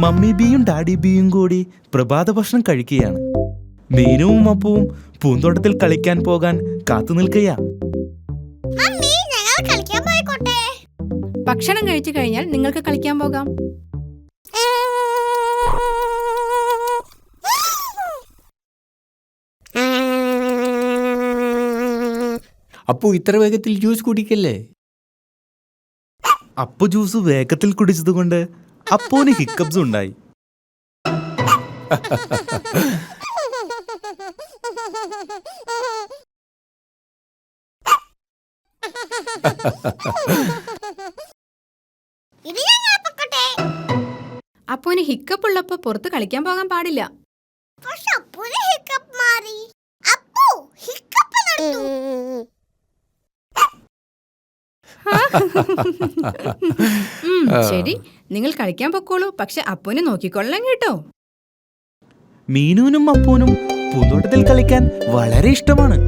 Mummy ബിയും daddy ബിയും കൂടി പ്രഭാത ഭക്ഷണം കഴിക്കുകയാണ്. മീനുവും അപ്പുവും പൂന്തോട്ടത്തിൽ കളിക്കാൻ പോകാൻ കാത്തു നിൽക്കുകയാ. ഭക്ഷണം കഴിച്ചു കഴിഞ്ഞാൽ നിങ്ങൾക്ക് കളിക്കാൻ പോകാം. അപ്പു ഇത്ര വേഗത്തിൽ ജ്യൂസ് കുടിക്കല്ലേ? അപ്പു ജ്യൂസ് വേഗത്തിൽ കുടിച്ചതുകൊണ്ട് അപ്പുവിന് ഹിക്കപ്സ് ഉണ്ടായി. അപ്പുവിന് ഹിക്കപ്പ് ഉള്ളപ്പോ പുറത്ത് കളിക്കാൻ പോകാൻ പാടില്ല. ശരി, നിങ്ങൾ കളിക്കാൻ പൊക്കോളൂ. പക്ഷെ അപ്പുവിനെ നോക്കിക്കൊള്ളാം കേട്ടോ. മീനുവിനും അപ്പുവിനും പൂന്തോട്ടത്തിൽ കളിക്കാൻ വളരെ ഇഷ്ടമാണ്.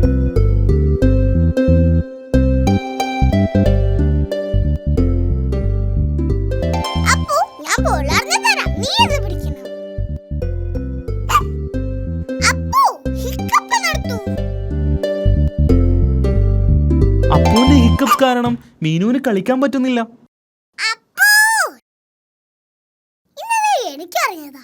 അപ്പുവിന്റെ ഹിക്കപ്പ് കാരണം മീനുവിന് കളിക്കാൻ പറ്റുന്നില്ല. എനിക്കറിയാതാ.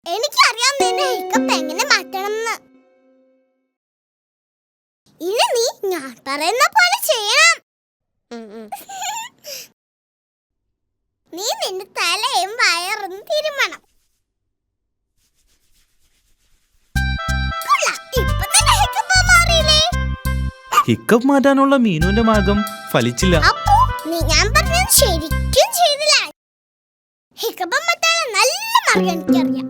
എനിക്കറിയാം നിന്റെ ഹിക്കപ്പ് എങ്ങനെ മാറ്റണമെന്ന്. ഇനി നീ ഞാൻ പറയുന്ന പോലെ ചെയ്യണം. നീ നിന്റെ തലയും വയറും തിരുമണം. ഹിക്കപ്പ് മാറ്റാനുള്ള മീനുവിന്റെ മാർഗം ഫലിച്ചില്ല. ഞാൻ പറഞ്ഞത് ശരിക്കും ചെയ്തില്ല. ഹിക്കപ്പ് മാറ്റാനുള്ള നല്ല മാർഗം എനിക്കറിയാം.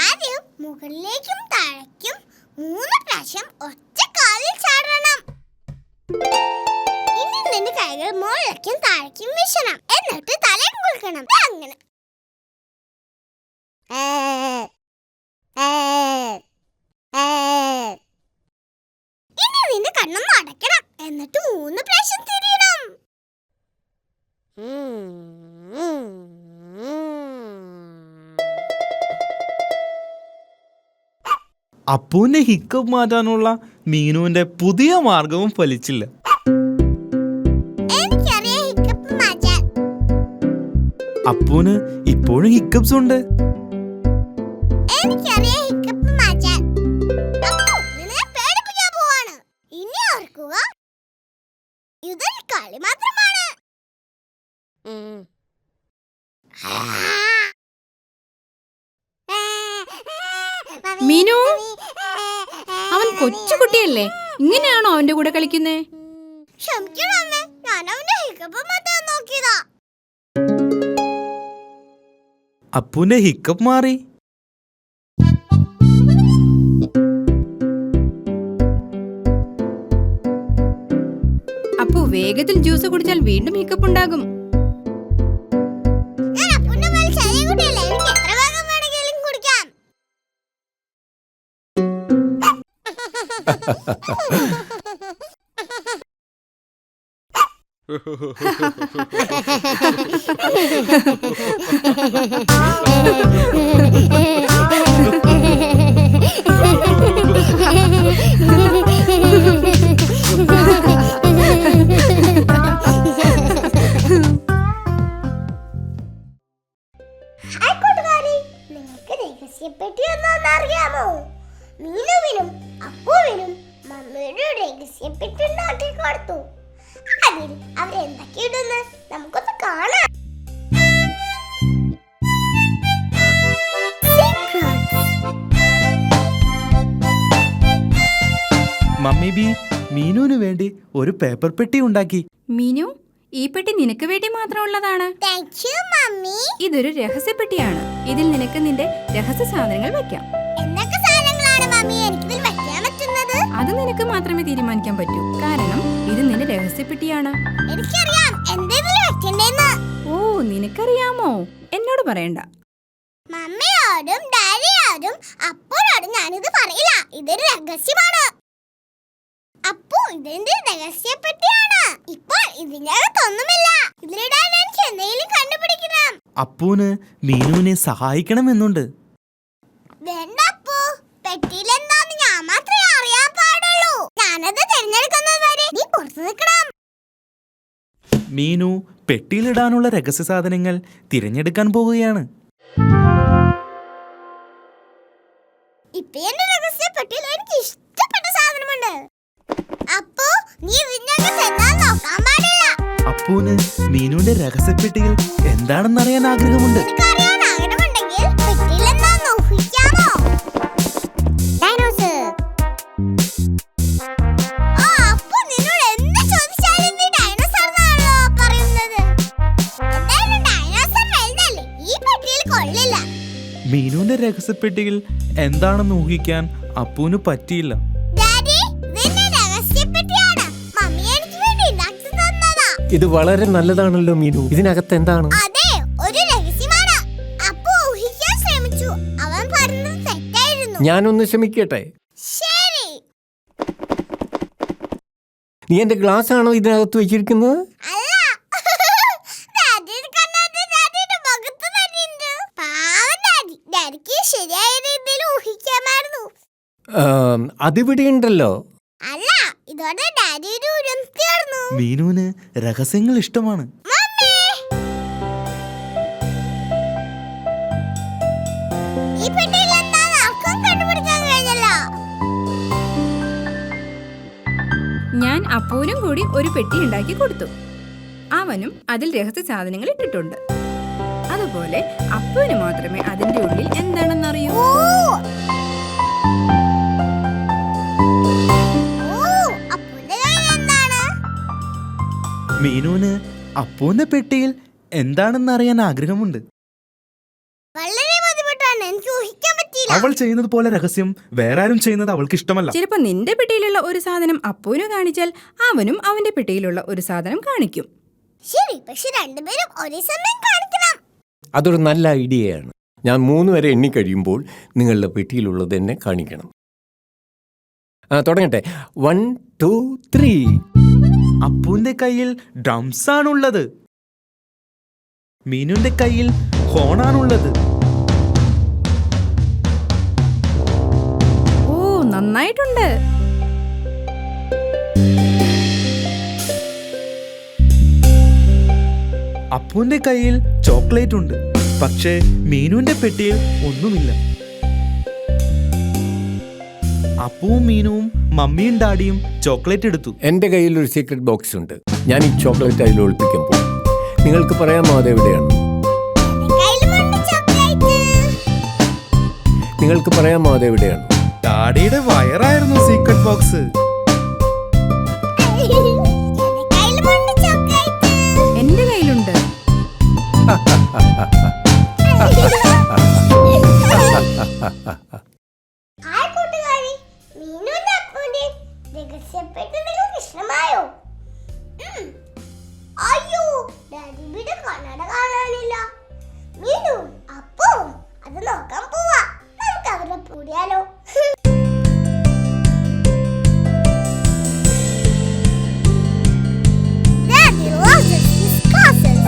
ആദ്യം മുകളിലേക്കും താഴേക്കും 3 പ്രാവശ്യം ഒറ്റ കാലിൽ ചാടണം. ഇനി നിന്റെ കൈകൾ മുകളിലേക്കും താഴേക്കും വീശണം. എന്നിട്ട് തലയും കുലുക്കണം. അങ്ങനെ ഇനി നിന്റെ കണ്ണൊന്ന് അടയ്ക്കണം. എന്നിട്ട് 3 പ്രാവശ്യം തിരിയണം. അപ്പുവിന്റെ ഹിക്കപ്പ് മാറ്റാനുള്ള മീനുവിന്റെ പുതിയ മാർഗവും ഫലിച്ചില്ല. എനിക്കറിയാം ഹിക്കപ്പ് മാറ്റാൻ. അപ്പുവിന് ഇപ്പോഴും ഹിക്കപ്സ് ഉണ്ട്. എനിക്കറിയാം ഹിക്കപ്പ് മാറ്റാൻ. അപ്പു നിന്നെ പേടിപ്പിക്കാൻ പോവാണ്. ഇനി ഓർക്കുക, ഇതൊരു കളി മാത്രമാണ്. മീനു, അവൻ കൊച്ചുകുട്ടിയല്ലേ, ഇങ്ങനെയാണോ അവന്റെ കൂടെ കളിക്കുന്നേ? ക്ഷമിക്കണം അമ്മേ, ഞാൻ അവന്റെ ഹിക്കപ്പ് മാറ്റാൻ നോക്കിയതാ. അപ്പുവിന്റെ ഹിക്കപ്പ് മാറി. അപ്പു വേഗത്തിൽ ജ്യൂസ് കുടിച്ചാൽ വീണ്ടും ഹിക്കപ്പ് ഉണ്ടാകും. ഞാൻ അപ്പുവിന്റെ പോലെ ചെറിയ കുട്ടിയല്ലേ, എനിക്ക് എത്ര വേഗം വേണമെങ്കിലും കുടിക്കാം. നിങ്ങൾക്ക് രഹസ്യപ്പെട്ടി ഒന്നറിയാമോ? മീനുവിനും അപ്പുവിനും മമ്മിയുടെ രഹസ്യപ്പെട്ടി ഉണ്ടാക്കി കൊടുത്തു. അതിൽ അവരെന്തൊക്കെ ഇടുന്നു നമുക്കൊന്ന് കാണാം. മമ്മി ബി മീനുവിന് വേണ്ടി ഒരു പേപ്പർ പെട്ടി ഉണ്ടാക്കി. മീനു, ഈ പെട്ടി നിനക്ക് വേണ്ടി മാത്രമുള്ളതാണ്. ഇതൊരു രഹസ്യപ്പെട്ടിയാണ്. ഇതിൽ നിനക്ക് നിന്റെ രഹസ്യ സാധനങ്ങൾ വെക്കാം. എന്തൊക്കെ സാധനങ്ങളാണ് മമ്മി എനിക്കിതിൽ വെക്കാൻ പറ്റുന്നത്? അത് നിനക്ക് മാത്രമേ തീരുമാനിക്കാൻ പറ്റൂ. കാരണം ഇത് നിന്റെ രഹസ്യപ്പെട്ടിയാണ്. എനിക്കറിയാം എന്തെങ്കിലും വെക്കണ്ടേന്ന്. ഓ, നിനക്കറിയാമോ? എന്നോട് പറയണ്ട. മമ്മിയോടും ഡാഡിയോടും അപ്പോഴോടും ഞാനിത് പറയില്ല. ഇതൊരു രഹസ്യമാണ്. അപ്പോ ഇതെന്റെ രഹസ്യപ്പെട്ടിയാണ്. ഇപ്പോൾ ഇതിനകത്തൊന്നുമില്ല. ഇതിലിടാൻ എനിക്ക് എന്തെങ്കിലും കണ്ടുപിടിക്കണം. അപ്പൂന് മീനുവിനെ സഹായിക്കണമെന്നുണ്ട്. വേണ്ട അപ്പു, പെട്ടിയിലെന്താന്ന് ഞാൻ മാത്രമേ അറിയാൻ പാടുള്ളൂ. ഞാനത് തിരഞ്ഞെടുക്കുന്നത് വരെ നീ പുറത്തു നിൽക്കണം. മീനു പെട്ടിയിലിടാനുള്ള രഹസ്യ സാധനങ്ങൾ തിരഞ്ഞെടുക്കാൻ പോവുകയാണ്. ഇപ്പൊ എന്റെ രഹസ്യപ്പെട്ടിയിൽ എനിക്ക് ഇഷ്ടപ്പെട്ട സാധനമുണ്ട്. അപ്പോ നീ ഇതിനകത്ത് എന്താന്ന് നോക്കാൻ പാടില്ല. അപ്പൂന് മീനുവിന്റെ രഹസ്യപ്പെട്ടിയിൽ എന്താണെന്നറിയാൻ ആഗ്രഹമുണ്ട്. നിനക്കറിയാൻ ആഗ്രഹമുണ്ടെങ്കിൽ പെട്ടിയിൽ എന്താന്ന് ഊഹിക്കാമോ? ഡൈനോസർ. ആ, അപ്പോ നിന്നോട് എന്ത് ചോദിച്ചാലും നീ ഡൈനോസർ എന്നാണല്ലോ പറയുന്നത്. എന്തായാലും ഡൈനോസർ വലുതല്ലേ, ഈ പെട്ടിയിൽ കൊള്ളില്ല. മീനുവിന്റെ രഹസ്യപ്പെട്ടിയിൽ എന്താണെന്ന് ഊഹിക്കാൻ അപ്പൂന് പറ്റിയില്ല. ഡാഡി, ഇതെന്റെ രഹസ്യപ്പെട്ടിയാണ്. മമ്മി എനിക്ക് വേണ്ടി ഉണ്ടാക്കി തന്നതാ. ഇത് വളരെ നല്ലതാണല്ലോ മീനു. ഇതിനകത്ത് എന്താണ്? അതെ, ഒരു രഹസ്യമാണ്. അപ്പോ ഊഹിക്കാൻ ശ്രമിച്ചു. അവൻ പറഞ്ഞത് തെറ്റായിരുന്നു. ഞാനൊന്ന് ശ്രമിക്കട്ടെ. ശരി. നീ എന്റെ ഗ്ലാസ് ആണോ ഇതിനകത്ത് വെച്ചിരിക്കുന്നത്? അല്ല. ഡാഡിയുടെ കണ്ണാടി ഡാഡിയുടെ മുഖത്ത് തന്നെയുണ്ട്. പാവം ഡാഡി. ഡാഡിക്ക് ശരിയായ രീതിയിൽ ഊഹിക്കാമായിരുന്നു. അതിവിടെ ഉണ്ടല്ലോ. അല്ല, ഇതോടെ ഡാഡിയുടെ ഉരം തീർന്നു. മീനുവിന് രഹസ്യങ്ങൾ ഇഷ്ടമാണ്. മമ്മി, ഈ പെട്ടിയിൽ എന്താന്ന് ആർക്കും കണ്ടുപിടിക്കാൻ കഴിഞ്ഞല്ലോ. ഞാൻ അപ്പൂനും കൂടി ഒരു പെട്ടി ഉണ്ടാക്കി കൊടുത്തു. അവനും അതിൽ രഹസ്യ സാധനങ്ങൾ ഇട്ടിട്ടുണ്ട്. അതുപോലെ അപ്പൂന് മാത്രമേ അതിന്റെ ഉള്ളിൽ എന്താണെന്നറിയൂ. ഓ, അപ്പുവിന്റെ കയ്യിൽ എന്താണ്? മീനുവിന് അപ്പൂന്റെ പെട്ടിയിൽ എന്താണെന്നറിയാൻ ആഗ്രഹമുണ്ട്. വളരെ ബുദ്ധിമുട്ടാണ്, എനിക്ക് ഊഹിക്കാൻ പറ്റിയില്ല. അവൾ ചെയ്യുന്നത് പോലെ രഹസ്യം വേറെ ആരും ചെയ്യുന്നത് അവൾക്ക് ഇഷ്ടമല്ല. ചിലപ്പോ നിന്റെ പെട്ടിയിലുള്ള ഒരു സാധനം അപ്പൂന് കാണിച്ചാൽ അവനും അവന്റെ പെട്ടിയിലുള്ള ഒരു സാധനം കാണിക്കും. ശരി, പക്ഷെ രണ്ടുപേരും ഒരേ സമയം കാണിക്കണം. അതൊരു നല്ല ഐഡിയയാണ്. ഞാൻ 3 വരെ എണ്ണിക്കഴിയുമ്പോൾ നിങ്ങളുടെ പെട്ടിയിലുള്ളത് എന്നെ കാണിക്കണം. തുടങ്ങട്ടെ. 1 2 3. അപ്പൂന്റെ കയ്യിൽ ഡ്രംസ് ആണുള്ളത്. മീനുവിന്റെ കയ്യിൽ ഹോണാണുള്ളത്. ഓ, നന്നായിട്ടുണ്ട്. അപ്പൂന്റെ കയ്യിൽ ചോക്ലേറ്റ് ഉണ്ട്. പക്ഷേ മീനുവിന്റെ പെട്ടിയിൽ ഒന്നുമില്ല. അപ്പുവും മീനുവും മമ്മിയും ഡാഡിയും ചോക്ലേറ്റ് എടുത്തു. എൻ്റെ കയ്യിൽ ഒരു സീക്രട്ട് ബോക്സ് ഉണ്ട്. ഞാൻ ഈ ചോക്ലേറ്റ് അതിൽ ഒളിപ്പിക്കാൻ പോകും. നിങ്ങൾക്ക് പറയാമോ അതെവിടെയാണ്? എന്റെ കയ്യിലുമുണ്ട് ചോക്ലേറ്റ്. നിങ്ങൾക്ക് പറയാമോ അതെവിടെയാണ്? ഡാഡിയുടെ വയറായിരുന്നു സീക്രട്ട് ബോക്സ്. എന്റെ കയ്യിലുമുണ്ട് ചോക്ലേറ്റ്. എന്റെ കയ്യിലുണ്ട്. ഹായ് കൂട്ടുകാരി, മീനുവിന്റെ അപ്പുവിന്റെ രഹസ്യപ്പെട്ടി നിങ്ങൾക്ക് ഇഷ്ടമായോ? അയ്യോ, ഡാഡിയുടെ കണ്ണട കാണാനില്ല. മീനു അപ്പവും അത് നോക്കാൻ പോവാ. നമുക്ക് അവരെ കൂടിയാലോ? Daddy loves his cousins.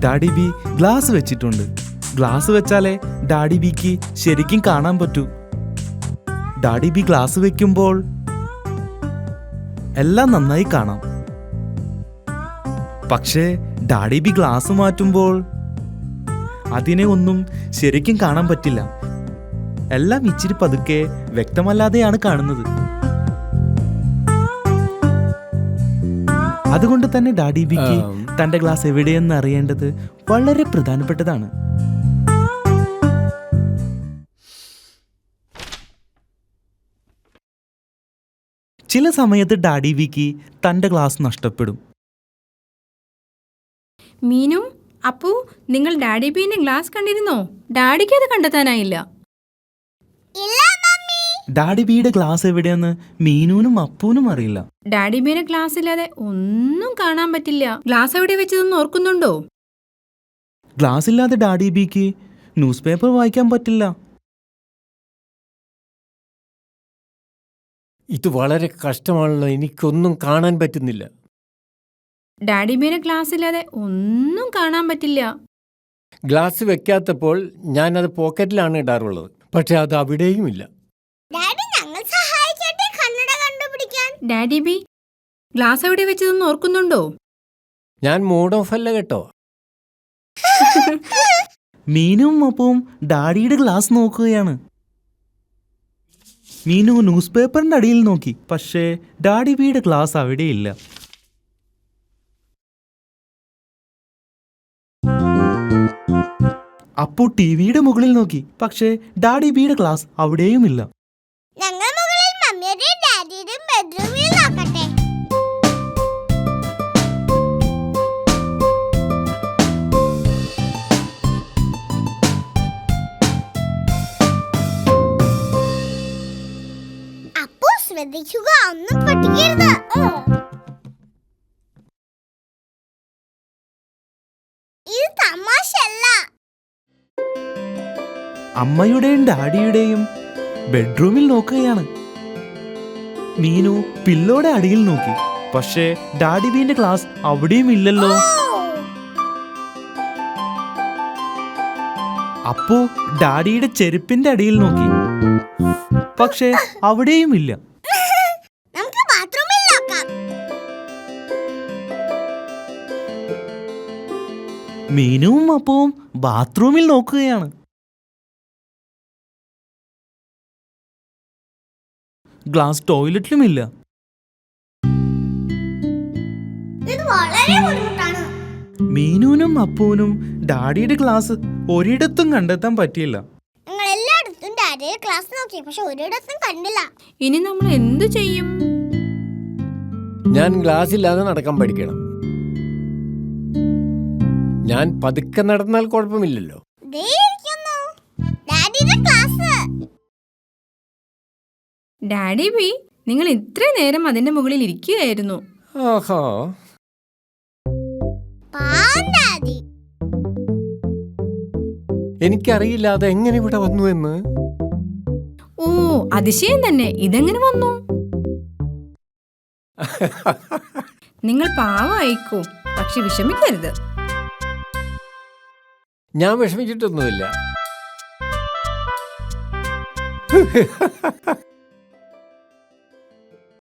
Daddy B glass വെച്ചിട്ടുണ്ട്. ഗ്ലാസ് വെച്ചാലേ ഡാഡി ബിക്ക് ശരിക്കും കാണാൻ പറ്റൂ. ഡാഡി ബി ഗ്ലാസ് വെക്കുമ്പോൾ എല്ലാം നന്നായി കാണാം. പക്ഷേ ഡാഡി ബി ഗ്ലാസ് മാറ്റുമ്പോൾ അതിനെ ഒന്നും ശരിക്കും കാണാൻ പറ്റില്ല. എല്ലാം ഇച്ചിരി പതുക്കെ വ്യക്തമല്ലാതെയാണ് കാണുന്നത്. അതുകൊണ്ട് തന്നെ ഡാഡി ബിക്ക് തന്റെ ഗ്ലാസ് എവിടെയെന്ന് അറിയേണ്ടത് വളരെ പ്രധാനപ്പെട്ടതാണ്. ചില സമയത്ത് ഡാഡി ബിക്ക് തന്റെ ഗ്ലാസ് നഷ്ടപ്പെടും. മീനു, അപ്പു, നിങ്ങൾ ഡാഡി ബീന്റെ ഗ്ലാസ് കണ്ടിരുന്നോ? ഡാഡിക്ക് അത് കണ്ടെത്താനായില്ല. ഇല്ല മമ്മി. ഡാഡി ബിയുടെ ഗ്ലാസ് എവിടെയെന്ന് മീനുവിനും അപ്പൂനും അറിയില്ല. ഡാഡി ബീനെ ഗ്ലാസ് ഇല്ലാതെ ഒന്നും കാണാൻ പറ്റില്ല. ഗ്ലാസ് എവിടെ വെച്ചതെന്ന് ഓർക്കുന്നുണ്ടോ? ഗ്ലാസ് ഇല്ലാതെ ഡാഡി ബിക്ക് ന്യൂസ് പേപ്പർ വായിക്കാൻ പറ്റില്ല. ഇത് വളരെ കഷ്ടമാണല്ലോ, എനിക്കൊന്നും കാണാൻ പറ്റുന്നില്ല. ഡാഡി ബീനെ ഗ്ലാസ് ഇല്ലാതെ ഒന്നും കാണാൻ പറ്റില്ല. ഗ്ലാസ് വെക്കാത്തപ്പോൾ ഞാനത് പോക്കറ്റിലാണ് ഇടാറുള്ളത്, പക്ഷെ അത് അവിടെയുമില്ല. ഡാഡി ഞങ്ങൾ സഹായിക്കട്ടെ കണ്ണട കണ്ടുപിടിക്കാൻ. ഡാഡി ബി ഗ്ലാസ് എവിടെ വെച്ചതെന്ന് ഓർക്കുന്നുണ്ടോ? ഞാൻ മൂഡ് ഓഫ് അല്ല കേട്ടോ. മീനുവും അപ്പവും ഡാഡിയുടെ ഗ്ലാസ് നോക്കുകയാണ്. മീനു ന്യൂസ് പേപ്പറിന്റെ അടിയിൽ നോക്കി, പക്ഷേ ഡാഡി ബിയുടെ ഗ്ലാസ് അവിടെയില്ല. അപ്പു ടിവിയുടെ മുകളിൽ നോക്കി, പക്ഷേ ഡാഡി ബിയുടെ ഗ്ലാസ് അവിടെയുമില്ല. ഞങ്ങൾ മുകളിൽ മമ്മിയുടെയും ഡാഡിയുടെയും ബെഡ്റൂമിൽ നോക്കട്ടെ. അപ്പോ ശ്രദ്ധിക്കുക, ഒന്നും പൊട്ടിക്കരുത്. ഇത് തമാശല്ല. അമ്മയുടെയും ഡാഡിയുടെയും ബെഡ്റൂമിൽ നോക്കുകയാണ്. മീനു പില്ലോടെ അടിയിൽ നോക്കി, പക്ഷേ ഡാഡി ബീന്റെ ഗ്ലാസ് അവിടെയും ഇല്ലല്ലോ. അപ്പു ഡാഡിയുടെ ചെരുപ്പിന്റെ അടിയിൽ നോക്കി, പക്ഷേ അവിടെയും ഇല്ല. നമുക്ക് ബാത്റൂമിൽ നോക്കാം. മീനുവും അപ്പവും ബാത്റൂമിൽ നോക്കുകയാണ്. ഗ്ലാസ് ടോയ്ലറ്റിലുമില്ല. ഇത് വളരെ ബുദ്ധിമുട്ടാണ്. മീനുവിനും അപ്പുവിനും ഡാഡിയുടെ ഗ്ലാസ് ഒരിടത്തും കണ്ടെത്താൻ പറ്റിയില്ല. ഞങ്ങൾ എല്ലായിടത്തും ഡാഡിയുടെ ക്ലാസ് നോക്കി, പക്ഷെ ഒരിടത്തും കണ്ടില്ല. ഇനി നമ്മൾ എന്തു ചെയ്യും? ഞാൻ ഗ്ലാസ് ഇല്ലാതെ നടക്കാൻ പഠിക്കണം. ഞാൻ പതുക്കെ നടന്നാൽ കുഴപ്പമില്ലല്ലോ. ദേ ഇരിക്കുന്നു ഡാഡിയുടെ ക്ലാസ്. ഡാഡി ബി നിങ്ങൾ ഇത്രയും നേരം അതിന്റെ മുകളിൽ ഇരിക്കുകയായിരുന്നു. ആഹാ, പാവം ഡാഡി. എനിക്കറിയില്ല അത് എങ്ങനെ ഇവിടെ വന്നു എന്ന്. ഓ അതിശയം തന്നെ, ഇതെങ്ങനെ വന്നു? നിങ്ങൾ പാവമായിക്കോ, പക്ഷെ വിഷമിക്കരുത്. ഞാൻ വിഷമിച്ചിട്ടൊന്നുമില്ല.